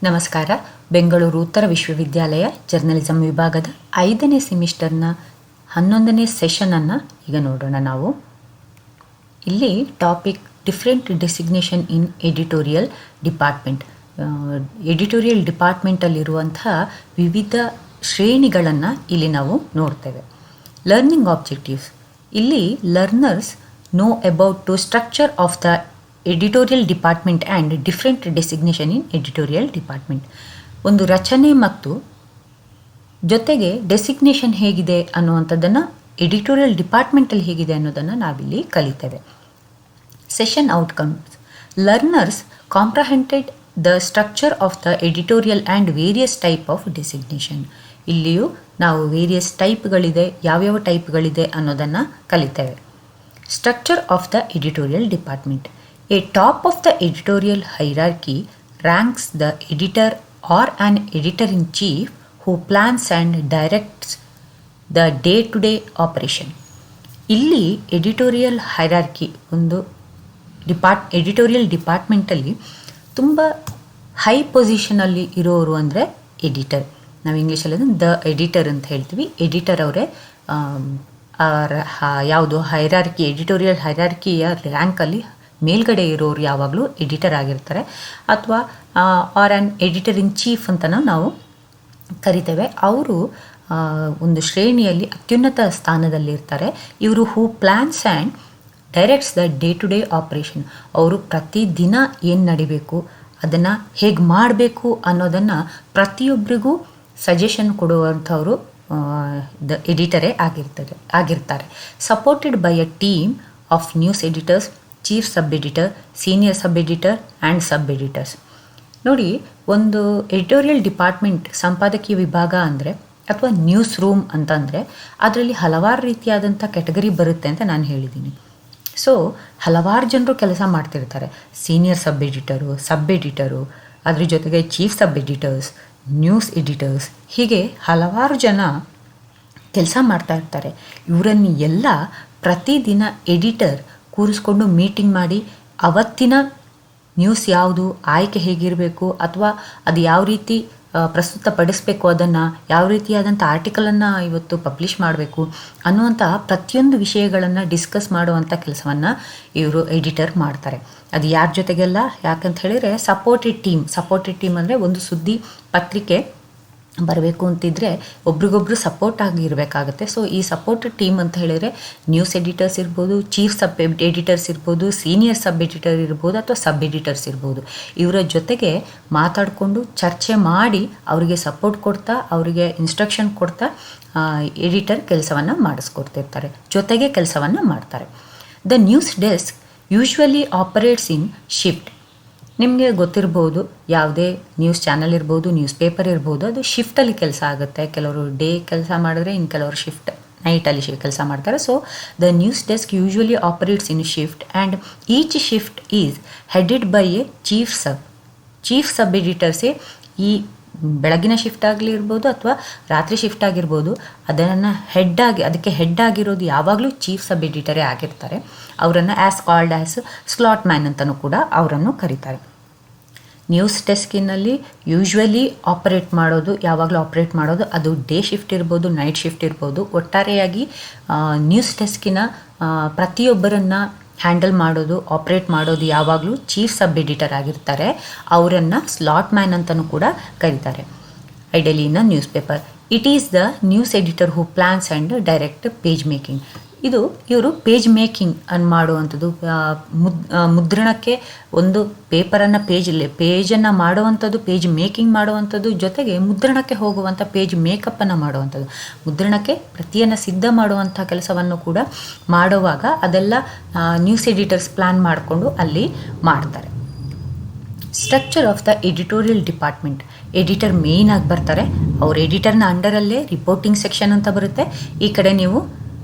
ನಮಸ್ಕಾರ. ಬೆಂಗಳೂರು ಉತ್ತರ ವಿಶ್ವವಿದ್ಯಾಲಯ ಜರ್ನಲಿಸಂ ವಿಭಾಗದ 5ನೇ ಸೆಮಿಸ್ಟರ್ನ 11ನೇ ಸೆಷನನ್ನು ಈಗ ನೋಡೋಣ. ನಾವು ಇಲ್ಲಿ topic different designation in editorial department. Editorial ಡಿಪಾರ್ಟ್ಮೆಂಟಲ್ಲಿರುವಂತಹ ವಿವಿಧ ಶ್ರೇಣಿಗಳನ್ನು ಇಲ್ಲಿ ನಾವು ನೋಡ್ತೇವೆ. Learning objectives. ಇಲ್ಲಿ learners know about to structure of the editorial department and different designation in editorial department. ಒಂದು ರಚನೆ ಮತ್ತು ಜೊತೆಗೆ ಡೆಸಿಗ್ನೇಷನ್ ಹೇಗಿದೆ ಅನ್ನುವಂಥದ್ದನ್ನು, ಎಡಿಟೋರಿಯಲ್ ಡಿಪಾರ್ಟ್ಮೆಂಟಲ್ಲಿ ಹೇಗಿದೆ ಅನ್ನೋದನ್ನು ನಾವಿಲ್ಲಿ ಕಲಿತೇವೆ. Session outcomes. Learners comprehended the structure of the editorial and various type of designation. ಇಲ್ಲಿಯೂ ನಾವು ವೇರಿಯಸ್ ಟೈಪ್ಗಳಿದೆ, ಯಾವ್ಯಾವ ಟೈಪ್ಗಳಿದೆ ಅನ್ನೋದನ್ನು ಕಲಿತೇವೆ. Structure of the editorial department. A top of the editorial hierarchy ranks the editor or an editor-in-chief who plans and directs the day-to-day operation. ಇಲ್ಲಿ editorial hierarchy ಒಂದು editorial ಡಿಪಾರ್ಟ್ಮೆಂಟಲ್ಲಿ ತುಂಬ ಹೈ ಪೊಸಿಷನಲ್ಲಿ ಇರೋರು ಅಂದರೆ ಎಡಿಟರ್. ನಾವು ಇಂಗ್ಲೀಷಲ್ಲಿ ದ ಎಡಿಟರ್ ಅಂತ ಹೇಳ್ತೀವಿ. Editor ಅವರೇ ಯಾವುದು ಹೈರಾರ್ಕಿ, ಎಡಿಟೋರಿಯಲ್ ಹೈರಾರ್ಕಿಯ ರ್ಯಾಂಕಲ್ಲಿ ಮೇಲ್ಗಡೆ ಇರೋರು ಯಾವಾಗಲೂ ಎಡಿಟರ್ ಆಗಿರ್ತಾರೆ, ಅಥವಾ or an editor in chief ಅಂತ ನಾವು ಕರಿತೇವೆ. ಅವರು ಒಂದು ಶ್ರೇಣಿಯಲ್ಲಿ ಅತ್ಯುನ್ನತ ಸ್ಥಾನದಲ್ಲಿರ್ತಾರೆ. ಇವರು who plans and directs the day to day operation. ಅವರು ಪ್ರತಿದಿನ ಏನು ನಡಿಬೇಕು, ಅದನ್ನು ಹೇಗೆ ಮಾಡಬೇಕು ಅನ್ನೋದನ್ನು ಪ್ರತಿಯೊಬ್ಬರಿಗೂ ಸಜೆಷನ್ ಕೊಡುವಂಥವರು ದ ಎಡಿಟರೇ ಆಗಿರ್ತಾರೆ. Supported by a team of news editors, chief sub editor, senior sub editor and sub editors. ನೋಡಿ, ಒಂದು ಎಡಿಟೋರಿಯಲ್ ಡಿಪಾರ್ಟ್ಮೆಂಟ್ ಸಂಪಾದಕೀಯ ವಿಭಾಗ ಅಂದರೆ ಅಥವಾ ನ್ಯೂಸ್ ರೂಮ್ ಅಂತಂದರೆ ಅದರಲ್ಲಿ ಹಲವಾರು ರೀತಿಯಾದಂಥ ಕ್ಯಾಟಗರಿ ಬರುತ್ತೆ ಅಂತ ನಾನು ಹೇಳಿದ್ದೀನಿ. ಸೊ ಹಲವಾರು ಜನರು ಕೆಲಸ ಮಾಡ್ತಿರ್ತಾರೆ. ಸೀನಿಯರ್ ಸಬ್ ಎಡಿಟರು, ಅದ್ರ ಜೊತೆಗೆ ಚೀಫ್ ಸಬ್ ಎಡಿಟರ್ಸ್, ನ್ಯೂಸ್ ಎಡಿಟರ್ಸ್, ಹೀಗೆ ಹಲವಾರು ಜನ ಕೆಲಸ ಮಾಡ್ತಾ ಇರ್ತಾರೆ. ಇವರನ್ನು ಎಲ್ಲ ಪ್ರತಿದಿನ ಎಡಿಟರ್ ಕೂರಿಸ್ಕೊಂಡು ಮೀಟಿಂಗ್ ಮಾಡಿ ಅವತ್ತಿನ ನ್ಯೂಸ್ ಯಾವುದು, ಆಯ್ಕೆ ಹೇಗಿರಬೇಕು, ಅಥವಾ ಅದು ಯಾವ ರೀತಿ ಪ್ರಸ್ತುತಪಡಿಸಬೇಕು, ಅದನ್ನು ಯಾವ ರೀತಿಯಾದಂಥ ಆರ್ಟಿಕಲನ್ನು ಇವತ್ತು ಪಬ್ಲಿಷ್ ಮಾಡಬೇಕು ಅನ್ನುವಂಥ ಪ್ರತಿಯೊಂದು ವಿಷಯಗಳನ್ನು ಡಿಸ್ಕಸ್ ಮಾಡುವಂಥ ಕೆಲಸವನ್ನು ಇವರು ಎಡಿಟರ್ ಮಾಡ್ತಾರೆ. ಅದು ಯಾರ ಜೊತೆಗೆಲ್ಲ, ಯಾಕಂತ ಹೇಳಿದರೆ ಸಪೋರ್ಟೆಡ್ ಟೀಮ್ ಅಂದರೆ ಒಂದು ಸುದ್ದಿ ಪತ್ರಿಕೆ ಬರಬೇಕು ಅಂತಿದ್ರೆ ಒಬ್ರಿಗೊಬ್ರು ಸಪೋರ್ಟ್ ಆಗಿ ಇರಬೇಕಾಗುತ್ತೆ. ಸೊ ಈ ಸಪೋರ್ಟ್ ಟೀಮ್ ಅಂತ ಹೇಳಿದರೆ ನ್ಯೂಸ್ ಎಡಿಟರ್ಸ್ ಇರ್ಬೋದು, ಚೀಫ್ ಸಬ್ ಎಡಿಟರ್ಸ್ ಇರ್ಬೋದು, ಸೀನಿಯರ್ ಸಬ್ ಎಡಿಟರ್ ಇರ್ಬೋದು, ಅಥವಾ ಸಬ್ ಎಡಿಟರ್ಸ್ ಇರ್ಬೋದು. ಇವರ ಜೊತೆಗೆ ಮಾತಾಡಿಕೊಂಡು ಚರ್ಚೆ ಮಾಡಿ ಅವರಿಗೆ ಸಪೋರ್ಟ್ ಕೊಡ್ತಾ, ಅವರಿಗೆ ಇನ್ಸ್ಟ್ರಕ್ಷನ್ ಕೊಡ್ತಾ ಎಡಿಟರ್ ಕೆಲಸವನ್ನು ಮಾಡಿಸ್ಕೊಡ್ತಿರ್ತಾರೆ, ಜೊತೆಗೆ ಕೆಲಸವನ್ನು ಮಾಡ್ತಾರೆ. The news desk usually operates in shift. ನಿಮಗೆ ಗೊತ್ತಿರ್ಬೋದು, ಯಾವುದೇ ನ್ಯೂಸ್ ಚಾನಲ್ ಇರ್ಬೋದು, ನ್ಯೂಸ್ ಪೇಪರ್ ಇರ್ಬೋದು, ಅದು ಶಿಫ್ಟಲ್ಲಿ ಕೆಲಸ ಆಗುತ್ತೆ. ಕೆಲವರು ಡೇ ಕೆಲಸ ಮಾಡಿದ್ರೆ, ಇನ್ನು ಕೆಲವರು ಶಿಫ್ಟ್ ನೈಟಲ್ಲಿ ಕೆಲಸ ಮಾಡ್ತಾರೆ. So the news desk usually operates in shift and each shift is headed by a chief sub ಎಡಿಟರ್ಸೇ. ಈ ಬೆಳಗಿನ ಶಿಫ್ಟ್ ಆಗಲಿ ಇರ್ಬೋದು ಅಥವಾ ರಾತ್ರಿ ಶಿಫ್ಟ್ ಆಗಿರ್ಬೋದು, ಅದಕ್ಕೆ ಹೆಡ್ ಆಗಿರೋದು ಯಾವಾಗಲೂ ಚೀಫ್ ಸಬ್ ಎಡಿಟರೇ ಆಗಿರ್ತಾರೆ. ಅವರನ್ನು ಕಾಲ್ಡ್ ಆ್ಯಸ್ ಸ್ಲಾಟ್ ಮ್ಯಾನ್ ಅಂತಲೂ ಕೂಡ ಅವರನ್ನು ಕರೀತಾರೆ. ನ್ಯೂಸ್ ಡೆಸ್ಕಿನಲ್ಲಿ ಯೂಶ್ವಲಿ ಯಾವಾಗಲೂ ಆಪ್ರೇಟ್ ಮಾಡೋದು ಅದು ಡೇ ಶಿಫ್ಟ್ ಇರ್ಬೋದು, ನೈಟ್ ಶಿಫ್ಟ್ ಇರ್ಬೋದು. ಒಟ್ಟಾರೆಯಾಗಿ ನ್ಯೂಸ್ ಡೆಸ್ಕಿನ ಪ್ರತಿಯೊಬ್ಬರನ್ನು ಹ್ಯಾಂಡಲ್ ಮಾಡೋದು, ಆಪ್ರೇಟ್ ಮಾಡೋದು ಯಾವಾಗಲೂ ಚೀಫ್ ಸಬ್ ಎಡಿಟರ್ ಆಗಿರ್ತಾರೆ. ಅವರನ್ನು ಸ್ಲಾಟ್ ಮ್ಯಾನ್ ಅಂತಲೂ ಕೂಡ ಕರೀತಾರೆ. Ideally in a news paper it is the news editor who plans and direct page making. ಇವರು ಪೇಜ್ ಮೇಕಿಂಗ್ ಅನ್ನು ಮಾಡುವಂಥದ್ದು, ಮುದ್ರಣಕ್ಕೆ ಒಂದು ಪೇಪರನ್ನು ಪೇಜನ್ನು ಮಾಡುವಂಥದ್ದು, ಪೇಜ್ ಮೇಕಿಂಗ್ ಮಾಡುವಂಥದ್ದು, ಜೊತೆಗೆ ಮುದ್ರಣಕ್ಕೆ ಹೋಗುವಂಥ ಪೇಜ್ ಮೇಕಪ್ಪನ್ನು ಮಾಡುವಂಥದ್ದು, ಮುದ್ರಣಕ್ಕೆ ಪ್ರತಿಯನ್ನು ಸಿದ್ಧ ಮಾಡುವಂಥ ಕೆಲಸವನ್ನು ಕೂಡ ಮಾಡುವಾಗ ಅದೆಲ್ಲ ನ್ಯೂಸ್ ಎಡಿಟರ್ಸ್ ಪ್ಲ್ಯಾನ್ ಮಾಡಿಕೊಂಡು ಅಲ್ಲಿ ಮಾಡ್ತಾರೆ. Structure of the editorial department. Editor main ಆಗಿ ಬರ್ತಾರೆ. ಅವ್ರ ಎಡಿಟರ್ನ ಅಂಡರಲ್ಲೇ ರಿಪೋರ್ಟಿಂಗ್ ಸೆಕ್ಷನ್ ಅಂತ ಬರುತ್ತೆ. ಈ ಕಡೆ ನೀವು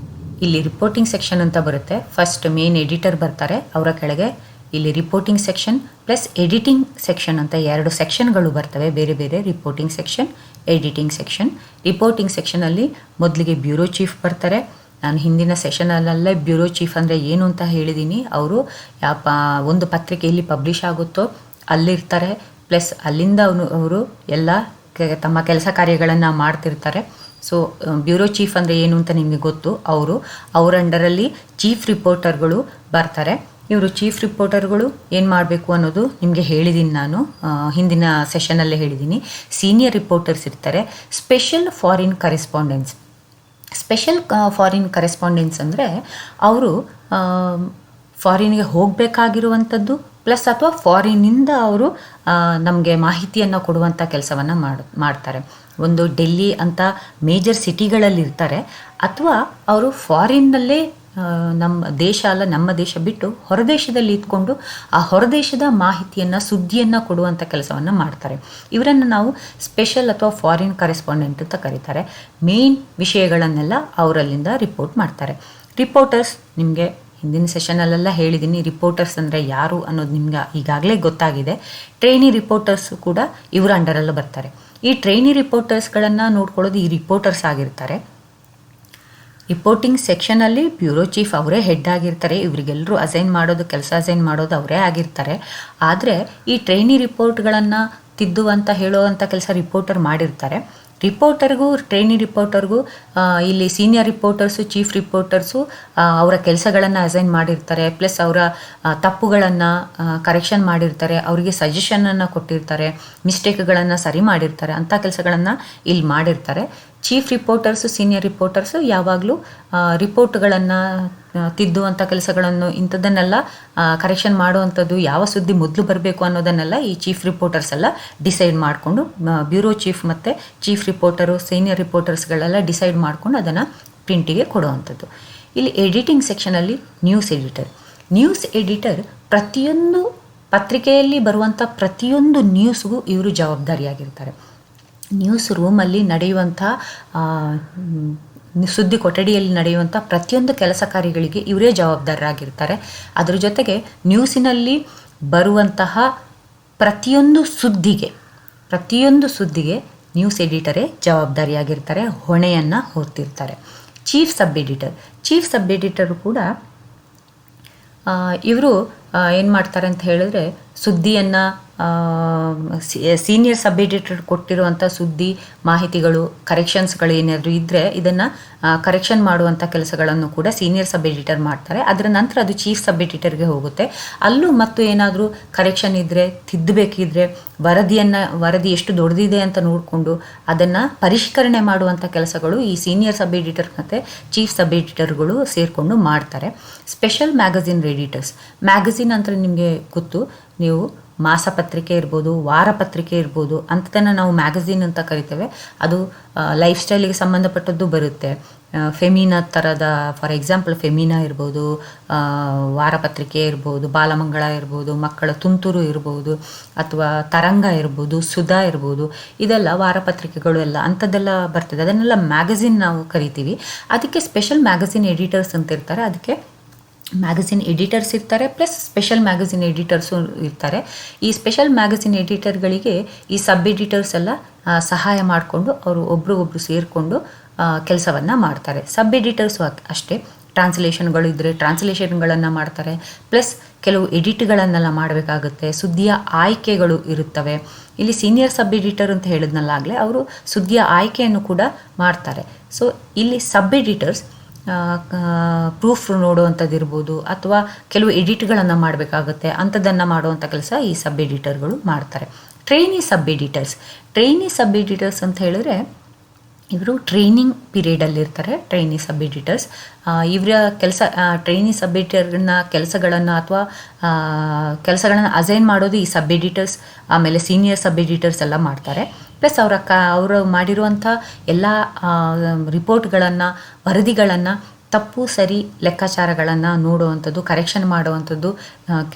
ಇಲ್ಲಿ ರಿಪೋರ್ಟಿಂಗ್ ಸೆಕ್ಷನ್ ಅಂತ ಬರುತ್ತೆ. ಫಸ್ಟ್ ಮೇನ್ ಎಡಿಟರ್ ಬರ್ತಾರೆ, ಅವರ ಕೆಳಗೆ ಇಲ್ಲಿ reporting section plus editing section ಅಂತ 2 ಸೆಕ್ಷನ್ಗಳು ಬರ್ತವೆ ಬೇರೆ ಬೇರೆ. Reporting section, editing section. Reporting ಸೆಕ್ಷನಲ್ಲಿ ಮೊದಲಿಗೆ ಬ್ಯೂರೋ ಚೀಫ್ ಬರ್ತಾರೆ. ನಾನು ಹಿಂದಿನ ಸೆಷನಲ್ಲೇ ಬ್ಯೂರೋ ಚೀಫ್ ಅಂದರೆ ಏನು ಅಂತ ಹೇಳಿದ್ದೀನಿ. ಅವರು ಒಂದು ಪತ್ರಿಕೆಯಲ್ಲಿ ಪಬ್ಲಿಷ್ ಆಗುತ್ತೋ ಅಲ್ಲಿರ್ತಾರೆ. ಪ್ಲಸ್ ಅಲ್ಲಿಂದ ಅವರು ಎಲ್ಲ ತಮ್ಮ ಕೆಲಸ ಕಾರ್ಯಗಳನ್ನು ಮಾಡ್ತಿರ್ತಾರೆ. ಸೊ ಬ್ಯೂರೋ ಚೀಫ್ ಅಂದರೆ ಏನು ಅಂತ ನಿಮಗೆ ಗೊತ್ತು. ಅವರ ಅಂಡರಲ್ಲಿ ಚೀಫ್ ರಿಪೋರ್ಟರ್ಗಳು ಬರ್ತಾರೆ. ಇವರು ಚೀಫ್ ರಿಪೋರ್ಟರ್ಗಳು ಏನು ಮಾಡಬೇಕು ಅನ್ನೋದು ನಿಮಗೆ ಹೇಳಿದ್ದೀನಿ, ನಾನು ಹಿಂದಿನ ಸೆಷನಲ್ಲೇ ಹೇಳಿದ್ದೀನಿ. ಸೀನಿಯರ್ ರಿಪೋರ್ಟರ್ಸ್ ಇರ್ತಾರೆ. ಸ್ಪೆಷಲ್ ಫಾರಿನ್ ಕರೆಸ್ಪಾಂಡೆನ್ಸ್ ಅಂದರೆ ಅವರು ಫಾರಿನ್ಗೆ ಹೋಗಬೇಕಾಗಿರುವಂಥದ್ದು ಪ್ಲಸ್ ಅಥವಾ ಫಾರಿನ್ನಿಂದ ಅವರು ನಮಗೆ ಮಾಹಿತಿಯನ್ನು ಕೊಡುವಂಥ ಕೆಲಸವನ್ನು ಮಾಡ್ತಾರೆ. ಒಂದು ಡೆಲ್ಲಿ ಅಂತ ಮೇಜರ್ ಸಿಟಿಗಳಲ್ಲಿ ಇರ್ತಾರೆ, ಅಥವಾ ಅವರು ಫಾರಿನ್ನಲ್ಲೇ ನಮ್ಮ ದೇಶ ಬಿಟ್ಟು ಹೊರದೇಶದಲ್ಲಿ ಇದ್ಕೊಂಡು ಆ ಹೊರದೇಶದ ಮಾಹಿತಿಯನ್ನು ಸುದ್ದಿಯನ್ನು ಕೊಡುವಂಥ ಕೆಲಸವನ್ನು ಮಾಡ್ತಾರೆ. ಇವರನ್ನು ನಾವು ಸ್ಪೆಷಲ್ ಅಥವಾ ಫಾರಿನ್ ಕರೆಸ್ಪಾಂಡೆಂಟ್ ಅಂತ ಕರೀತಾರೆ. ಮೇನ್ ವಿಷಯಗಳನ್ನೆಲ್ಲ ಅವರಲ್ಲಿಂದ ರಿಪೋರ್ಟ್ ಮಾಡ್ತಾರೆ. ರಿಪೋರ್ಟರ್ಸ್ ನಿಮಗೆ ಹಿಂದಿನ ಸೆಷನಲ್ಲೆಲ್ಲ ಹೇಳಿದ್ದೀನಿ. ರಿಪೋರ್ಟರ್ಸ್ ಅಂದರೆ ಯಾರು ಅನ್ನೋದು ನಿಮ್ಗೆ ಈಗಾಗಲೇ ಗೊತ್ತಾಗಿದೆ. ಟ್ರೈನಿ ರಿಪೋರ್ಟರ್ಸ್ ಕೂಡ ಇವರ ಅಂಡರಲ್ಲೂ ಬರ್ತಾರೆ. ಈ ಟ್ರೈನಿ ರಿಪೋರ್ಟರ್ಸ್ಗಳನ್ನು ನೋಡ್ಕೊಳ್ಳೋದು ಈ ರಿಪೋರ್ಟರ್ಸ್ ಆಗಿರ್ತಾರೆ. ರಿಪೋರ್ಟಿಂಗ್ ಸೆಕ್ಷನಲ್ಲಿ ಬ್ಯೂರೋ ಚೀಫ್ ಅವರೇ ಹೆಡ್ ಆಗಿರ್ತಾರೆ. ಇವರಿಗೆಲ್ಲರೂ ಕೆಲಸ ಅಸೈನ್ ಮಾಡೋದು ಅವರೇ ಆಗಿರ್ತಾರೆ. ಆದರೆ ಈ ಟ್ರೈನಿ ರಿಪೋರ್ಟ್ಗಳನ್ನು ತಿದ್ದುವಂಥ ಹೇಳುವಂಥ ಕೆಲಸ ರಿಪೋರ್ಟರ್ ಮಾಡಿರ್ತಾರೆ. ಟ್ರೈನಿ ರಿಪೋರ್ಟರ್ಗೂ ಇಲ್ಲಿ ಸೀನಿಯರ್ ರಿಪೋರ್ಟರ್ಸು, ಚೀಫ್ ರಿಪೋರ್ಟರ್ಸು ಅವರ ಕೆಲಸಗಳನ್ನು ಅಸೈನ್ ಮಾಡಿರ್ತಾರೆ. ಪ್ಲಸ್ ಅವರ ತಪ್ಪುಗಳನ್ನು ಕರೆಕ್ಷನ್ ಮಾಡಿರ್ತಾರೆ, ಅವರಿಗೆ ಸಜೆಷನನ್ನು ಕೊಟ್ಟಿರ್ತಾರೆ, ಮಿಸ್ಟೇಕ್ಗಳನ್ನು ಸರಿ ಮಾಡಿರ್ತಾರೆ. ಅಂಥ ಕೆಲಸಗಳನ್ನು ಇಲ್ಲಿ ಮಾಡಿರ್ತಾರೆ. ಚೀಫ್ ರಿಪೋರ್ಟರ್ಸು, ಸೀನಿಯರ್ ರಿಪೋರ್ಟರ್ಸು ಯಾವಾಗಲೂ ರಿಪೋರ್ಟ್ಗಳನ್ನು ತಿದ್ದುವಂಥ ಕೆಲಸಗಳನ್ನು ಇಂಥದ್ದನ್ನೆಲ್ಲ ಕರೆಕ್ಷನ್ ಮಾಡುವಂಥದ್ದು, ಯಾವ ಸುದ್ದಿ ಮೊದಲು ಬರಬೇಕು ಅನ್ನೋದನ್ನೆಲ್ಲ ಈ ಚೀಫ್ ರಿಪೋರ್ಟರ್ಸ್ ಎಲ್ಲ ಡಿಸೈಡ್ ಮಾಡಿಕೊಂಡು, ಬ್ಯೂರೋ ಚೀಫ್ ಮತ್ತು ಚೀಫ್ ರಿಪೋರ್ಟರು, ಸೀನಿಯರ್ ರಿಪೋರ್ಟರ್ಸ್ಗಳೆಲ್ಲ ಡಿಸೈಡ್ ಮಾಡಿಕೊಂಡು ಅದನ್ನು ಪ್ರಿಂಟಿಗೆ ಕೊಡುವಂಥದ್ದು. ಇಲ್ಲಿ ಎಡಿಟಿಂಗ್ ಸೆಕ್ಷನಲ್ಲಿ ನ್ಯೂಸ್ ಎಡಿಟರ್ ಪ್ರತಿಯೊಂದು ಪತ್ರಿಕೆಯಲ್ಲಿ ಬರುವಂಥ ಪ್ರತಿಯೊಂದು ನ್ಯೂಸ್ಗೂ ಇವರು ಜವಾಬ್ದಾರಿಯಾಗಿರ್ತಾರೆ. ನ್ಯೂಸ್ ರೂಮಲ್ಲಿ ನಡೆಯುವಂಥ ಸುದ್ದಿ ಕೊಠಡಿಯಲ್ಲಿ ನಡೆಯುವಂಥ ಪ್ರತಿಯೊಂದು ಕೆಲಸ ಕಾರ್ಯಗಳಿಗೆ ಇವರೇ ಜವಾಬ್ದಾರರಾಗಿರ್ತಾರೆ. ಅದರ ಜೊತೆಗೆ ನ್ಯೂಸಿನಲ್ಲಿ ಬರುವಂತಹ ಪ್ರತಿಯೊಂದು ಸುದ್ದಿಗೆ ನ್ಯೂಸ್ ಎಡಿಟರೇ ಜವಾಬ್ದಾರಿಯಾಗಿರ್ತಾರೆ, ಹೊಣೆಯನ್ನು ಹೊರ್ತಿರ್ತಾರೆ. ಚೀಫ್ ಸಬ್ ಎಡಿಟರು ಕೂಡ ಇವರು ಏನು ಮಾಡ್ತಾರೆ ಅಂತ ಹೇಳಿದ್ರೆ, ಸುದ್ದಿಯನ್ನು ಸೀನಿಯರ್ ಸಬ್ ಎಡಿಟರ್ ಕೊಟ್ಟಿರುವಂಥ ಸುದ್ದಿ ಮಾಹಿತಿಗಳು, ಕರೆಕ್ಷನ್ಸ್ಗಳು ಏನಾದರೂ ಇದ್ದರೆ ಇದನ್ನು ಕರೆಕ್ಷನ್ ಮಾಡುವಂಥ ಕೆಲಸಗಳನ್ನು ಕೂಡ ಸೀನಿಯರ್ ಸಬ್ ಎಡಿಟರ್ ಮಾಡ್ತಾರೆ. ಅದರ ನಂತರ ಅದು ಚೀಫ್ ಸಬ್ ಎಡಿಟರ್ಗೆ ಹೋಗುತ್ತೆ. ಅಲ್ಲೂ ಮತ್ತು ಏನಾದರೂ ಕರೆಕ್ಷನ್ ಇದ್ದರೆ, ತಿದ್ದಬೇಕಿದ್ರೆ ವರದಿ ಎಷ್ಟು ದೊಡ್ಡದಿದೆ ಅಂತ ನೋಡಿಕೊಂಡು ಅದನ್ನು ಪರಿಷ್ಕರಣೆ ಮಾಡುವಂಥ ಕೆಲಸಗಳು ಈ ಸೀನಿಯರ್ ಸಬ್ ಎಡಿಟರ್ ಮತ್ತು ಚೀಫ್ ಸಬ್ ಎಡಿಟರ್ಗಳು ಸೇರಿಕೊಂಡು ಮಾಡ್ತಾರೆ. ಸ್ಪೆಷಲ್ ಮ್ಯಾಗಝಿನ್ ಅಂತ ನಿಮಗೆ ಗೊತ್ತು. ನೀವು ಮಾಸಪತ್ರಿಕೆ ಇರ್ಬೋದು, ವಾರಪತ್ರಿಕೆ ಇರ್ಬೋದು, ಅಂಥದನ್ನು ನಾವು ಮ್ಯಾಗಝಿನ್ ಅಂತ ಕರಿತೇವೆ. ಅದು ಲೈಫ್ ಸ್ಟೈಲಿಗೆ ಸಂಬಂಧಪಟ್ಟದ್ದು ಬರುತ್ತೆ. ಫೆಮಿನಾ ಥರದ, ಫಾರ್ ಎಕ್ಸಾಂಪಲ್ ಫೆಮಿನಾ ಇರ್ಬೋದು, ವಾರಪತ್ರಿಕೆ ಇರ್ಬೋದು, ಬಾಲಮಂಗಳ ಇರ್ಬೋದು, ಮಕ್ಕಳ ತುಂತುರು ಇರ್ಬೋದು, ಅಥವಾ ತರಂಗ ಇರ್ಬೋದು, ಸುಧಾ ಇರ್ಬೋದು. ಇದೆಲ್ಲ ವಾರಪತ್ರಿಕೆಗಳು ಎಲ್ಲ ಅಂಥದ್ದೆಲ್ಲ ಬರ್ತದೆ. ಅದನ್ನೆಲ್ಲ ಮ್ಯಾಗಝಿನ್ ನಾವು ಕರಿತೀವಿ. ಅದಕ್ಕೆ ಸ್ಪೆಷಲ್ ಮ್ಯಾಗಝಿನ್ ಎಡಿಟರ್ಸ್ ಅಂತ ಇರ್ತಾರೆ. ಅದಕ್ಕೆ ಮ್ಯಾಗಝಿನ್ ಎಡಿಟರ್ಸ್ ಇರ್ತಾರೆ, ಪ್ಲಸ್ ಸ್ಪೆಷಲ್ ಮ್ಯಾಗಝಿನ್ ಎಡಿಟರ್ಸು ಇರ್ತಾರೆ. ಈ ಸ್ಪೆಷಲ್ ಮ್ಯಾಗಝಿನ್ ಎಡಿಟರ್ಗಳಿಗೆ ಈ ಸಬ್ ಎಡಿಟರ್ಸ್ ಎಲ್ಲ ಸಹಾಯ ಮಾಡಿಕೊಂಡು ಅವರು ಒಬ್ರಿಗೊಬ್ರು ಸೇರಿಕೊಂಡು ಕೆಲಸವನ್ನು ಮಾಡ್ತಾರೆ. ಸಬ್ ಎಡಿಟರ್ಸು ಅಷ್ಟೇ, ಟ್ರಾನ್ಸ್ಲೇಷನ್ಗಳು ಇದ್ದರೆ ಟ್ರಾನ್ಸ್ಲೇಷನ್ಗಳನ್ನು ಮಾಡ್ತಾರೆ. ಪ್ಲಸ್ ಕೆಲವು ಎಡಿಟ್ಗಳನ್ನೆಲ್ಲ ಮಾಡಬೇಕಾಗುತ್ತೆ. ಸುದ್ದಿಯ ಆಯ್ಕೆಗಳು ಇರುತ್ತವೆ. ಇಲ್ಲಿ ಸೀನಿಯರ್ ಸಬ್ ಎಡಿಟರ್ ಅಂತ ಹೇಳಿದ್ನಲ್ಲಾಗಲೇ, ಅವರು ಸುದ್ದಿಯ ಆಯ್ಕೆಯನ್ನು ಕೂಡ ಮಾಡ್ತಾರೆ. ಸೊ ಇಲ್ಲಿ ಸಬ್ ಎಡಿಟರ್ಸ್ ಪ್ರೂಫ್ ನೋಡುವಂಥದ್ದು ಇರ್ಬೋದು, ಅಥವಾ ಕೆಲವು ಎಡಿಟ್ಗಳನ್ನು ಮಾಡಬೇಕಾಗುತ್ತೆ. ಅಂಥದ್ದನ್ನು ಮಾಡುವಂಥ ಕೆಲಸ ಈ ಸಬ್ ಎಡಿಟರ್ಗಳು ಮಾಡ್ತಾರೆ. ಟ್ರೈನಿ ಸಬ್ ಎಡಿಟರ್ಸ್ ಅಂತ ಹೇಳಿದ್ರೆ, ಇವರು ಟ್ರೈನಿಂಗ್ ಪೀರಿಯಡಲ್ಲಿರ್ತಾರೆ. ಟ್ರೈನಿ ಸಬ್ ಎಡಿಟರ್ಸ್ ಇವರ ಕೆಲಸ, ಟ್ರೈನಿ ಸಬ್ ಎಡಿಟರ್ನ ಕೆಲಸಗಳನ್ನು ಅಥವಾ ಕೆಲಸಗಳನ್ನು ಅಸೈನ್ ಮಾಡೋದು ಈ ಸಬ್ ಎಡಿಟರ್ಸ್, ಆಮೇಲೆ ಸೀನಿಯರ್ ಸಬ್ ಎಡಿಟರ್ಸ್ ಎಲ್ಲ ಮಾಡ್ತಾರೆ. ಪ್ಲಸ್ ಅವರು ಮಾಡಿರುವಂಥ ಎಲ್ಲ ರಿಪೋರ್ಟ್ಗಳನ್ನು, ವರದಿಗಳನ್ನು, ತಪ್ಪು ಸರಿ ಲೆಕ್ಕಾಚಾರಗಳನ್ನು ನೋಡುವಂಥದ್ದು, ಕರೆಕ್ಷನ್ ಮಾಡುವಂಥದ್ದು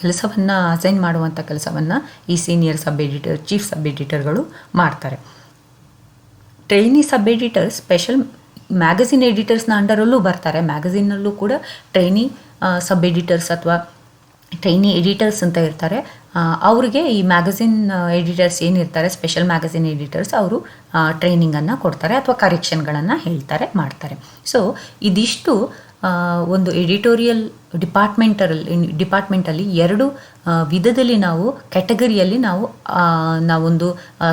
ಕೆಲಸವನ್ನು ಅಸೈನ್ ಮಾಡುವಂಥ ಕೆಲಸವನ್ನು ಈ ಸೀನಿಯರ್ ಸಬ್ ಎಡಿಟರ್, ಚೀಫ್ ಸಬ್ ಎಡಿಟರ್ಗಳು ಮಾಡ್ತಾರೆ. ಟ್ರೈನಿ ಸಬ್ ಎಡಿಟರ್ಸ್ ಸ್ಪೆಷಲ್ ಮ್ಯಾಗಝಿನ್ ಎಡಿಟರ್ಸ್ನ ಅಂಡರಲ್ಲೂ ಬರ್ತಾರೆ. ಮ್ಯಾಗಝಿನ್ನಲ್ಲೂ ಕೂಡ ಟ್ರೈನಿ ಸಬ್ ಎಡಿಟರ್ಸ್ ಅಥವಾ ಟ್ರೈನಿ ಎಡಿಟರ್ಸ್ ಅಂತ ಇರ್ತಾರೆ. ಅವರಿಗೆ ಈ ಮ್ಯಾಗಝಿನ್ ಎಡಿಟರ್ಸ್ ಏನಿರ್ತಾರೆ, ಸ್ಪೆಷಲ್ ಮ್ಯಾಗಝಿನ್ ಎಡಿಟರ್ಸ್, ಅವರು ಟ್ರೈನಿಂಗನ್ನು ಕೊಡ್ತಾರೆ ಅಥವಾ ಕರೆಕ್ಷನ್ಗಳನ್ನು ಮಾಡ್ತಾರೆ. ಸೊ ಇದಿಷ್ಟು ಒಂದು ಎಡಿಟೋರಿಯಲ್ ಡಿಪಾರ್ಟ್ಮೆಂಟಲ್ಲಿ ಎರಡು ವಿಧದಲ್ಲಿ ನಾವು ಕ್ಯಾಟಗರಿಯಲ್ಲಿ ನಾವೊಂದು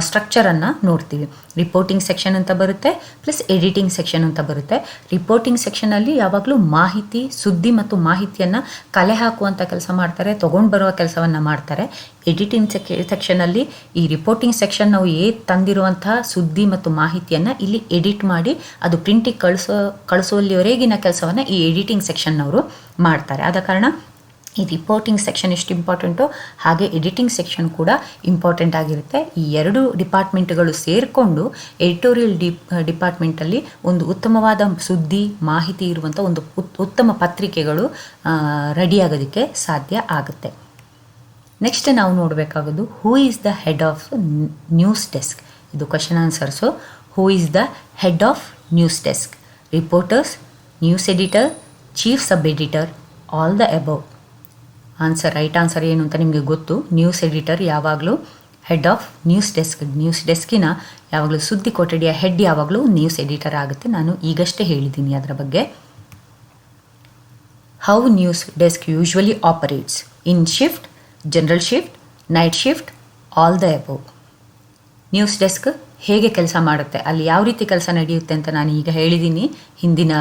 ಸ್ಟ್ರಕ್ಚರನ್ನು ನೋಡ್ತೀವಿ. ರಿಪೋರ್ಟಿಂಗ್ ಸೆಕ್ಷನ್ ಅಂತ ಬರುತ್ತೆ, ಪ್ಲಸ್ ಎಡಿಟಿಂಗ್ ಸೆಕ್ಷನ್ ಅಂತ ಬರುತ್ತೆ. ರಿಪೋರ್ಟಿಂಗ್ ಸೆಕ್ಷನಲ್ಲಿ ಯಾವಾಗಲೂ ಮಾಹಿತಿ, ಸುದ್ದಿ ಮತ್ತು ಮಾಹಿತಿಯನ್ನು ಕಲೆ ಹಾಕುವಂಥ ಕೆಲಸ ಮಾಡ್ತಾರೆ, ತೊಗೊಂಡು ಬರುವ ಕೆಲಸವನ್ನು ಮಾಡ್ತಾರೆ. ಎಡಿಟಿಂಗ್ ಸೆಕ್ಷನಲ್ಲಿ ಈ ರಿಪೋರ್ಟಿಂಗ್ ಸೆಕ್ಷನ್ ನಾವು ತಂದಿರುವಂತಹ ಸುದ್ದಿ ಮತ್ತು ಮಾಹಿತಿಯನ್ನು ಇಲ್ಲಿ ಎಡಿಟ್ ಮಾಡಿ ಅದು ಪ್ರಿಂಟಿಗೆ ಕಳಿಸುವಲ್ಲಿವರೆಗಿನ ಕೆಲಸವನ್ನು ಈ ಎಡಿಟಿಂಗ್ ಸೆಕ್ಷನ್ನವರು ಮಾಡ್ತಾರೆ. ಆದ ಕಾರಣ ಈ ರಿಪೋರ್ಟಿಂಗ್ ಸೆಕ್ಷನ್ ಎಷ್ಟು ಇಂಪಾರ್ಟೆಂಟೋ ಹಾಗೆ ಎಡಿಟಿಂಗ್ ಸೆಕ್ಷನ್ ಕೂಡ ಇಂಪಾರ್ಟೆಂಟ್ ಆಗಿರುತ್ತೆ. ಈ ಎರಡು ಡಿಪಾರ್ಟ್ಮೆಂಟ್ಗಳು ಸೇರಿಕೊಂಡು ಎಡಿಟೋರಿಯಲ್ ಡಿಪಾರ್ಟ್ಮೆಂಟಲ್ಲಿ ಒಂದು ಉತ್ತಮವಾದ ಸುದ್ದಿ ಮಾಹಿತಿ ಇರುವಂಥ ಒಂದು ಉತ್ತಮ ಪತ್ರಿಕೆಗಳು ರೆಡಿಯಾಗೋದಕ್ಕೆ ಸಾಧ್ಯ ಆಗುತ್ತೆ. ನೆಕ್ಸ್ಟ್ ನಾವು ನೋಡಬೇಕಾಗೋದು who is the head of news desk. ಇದು question answers. Who is the head of news desk? Reporters, news editor, chief sub editor, all the above. Right answer ಏನು ಅಂತ ನಿಮಗೆ ಗೊತ್ತು. ನ್ಯೂಸ್ ಎಡಿಟರ್ ಯಾವಾಗಲೂ head of news desk. News ಡೆಸ್ಕಿನ ಯಾವಾಗಲೂ ಸುದ್ದಿ ಕೊಠಡಿಯ ಹೆಡ್ ಯಾವಾಗಲೂ ನ್ಯೂಸ್ ಎಡಿಟರ್ ಆಗುತ್ತೆ. ನಾನು ಈಗಷ್ಟೇ ಹೇಳಿದ್ದೀನಿ ಅದರ ಬಗ್ಗೆ. How news desk usually operates? In shift, general shift, night shift, all the above. News desk ಹೇಗೆ ಕೆಲಸ ಮಾಡುತ್ತೆ, ಅಲ್ಲಿ ಯಾವ ರೀತಿ ಕೆಲಸ ನಡೆಯುತ್ತೆ ಅಂತ ನಾನು ಈಗ ಹೇಳಿದ್ದೀನಿ ಹಿಂದಿನ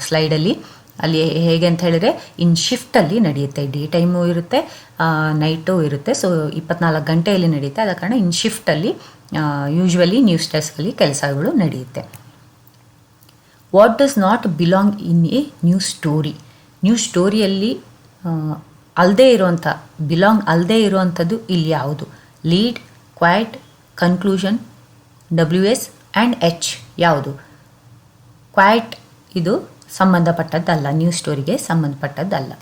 ಸ್ಲೈಡಲ್ಲಿ. ಅಲ್ಲಿ ಹೇಗೆ ಅಂತ ಹೇಳಿದರೆ ಇನ್ ಶಿಫ್ಟಲ್ಲಿ ನಡೆಯುತ್ತೆ. ಡೇ ಟೈಮು ಇರುತ್ತೆ, ನೈಟು ಇರುತ್ತೆ. ಸೊ 24 ಗಂಟೆಯಲ್ಲಿ ನಡೆಯುತ್ತೆ. ಆದ ಕಾರಣ ಇನ್ ಶಿಫ್ಟಲ್ಲಿ ಯೂಶ್ವಲಿ ನ್ಯೂಸ್ ಡೆಸ್ಕಲ್ಲಿ ಕೆಲಸಗಳು ನಡೆಯುತ್ತೆ. What does not belong in a news story? News ಸ್ಟೋರಿಯಲ್ಲಿ ಅಲ್ಲದೆ ಇರುವಂಥದ್ದು ಇಲ್ಲಿ ಯಾವುದು? Lead, quote, conclusion, WS and H ಯಾವುದು? ಕ್ವೈಟ್ ಇದು ಸಂಬಂಧಪಟ್ಟದ್ದಲ್ಲ, ನ್ಯೂಸ್ ಸ್ಟೋರಿಗೆ ಸಂಬಂಧಪಟ್ಟದ್ದಲ್ಲ.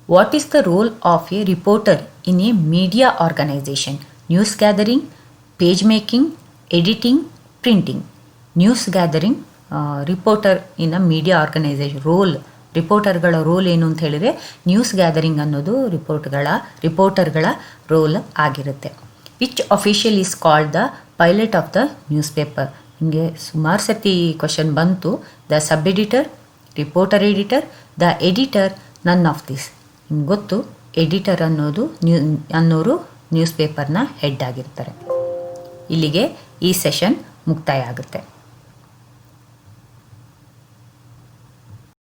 What is the role of a reporter in a media organisation? News gathering, page making, editing, printing. News gathering, reporter in a media organisation ರಿಪೋರ್ಟರ್ಗಳ role ಏನು ಅಂತ ಹೇಳಿದರೆ news gathering ಅನ್ನೋದು ರಿಪೋರ್ಟರ್ಗಳ ರೋಲ್ ಆಗಿರುತ್ತೆ. Which official is called the pilot of the news paper? ನಿಮಗೆ ಸುಮಾರು ಸರ್ತಿ ಕ್ವಶನ್ ಬಂತು. The sub editor, reporter editor, the editor, none of this. ನಿಮ್ಗೆ ಗೊತ್ತು, ಎಡಿಟರ್ ಅನ್ನೋರು ನ್ಯೂಸ್ ಪೇಪರ್ನ ಹೆಡ್ ಆಗಿರ್ತಾರೆ. ಇಲ್ಲಿಗೆ ಈ ಸೆಷನ್ ಮುಕ್ತಾಯ ಆಗುತ್ತೆ.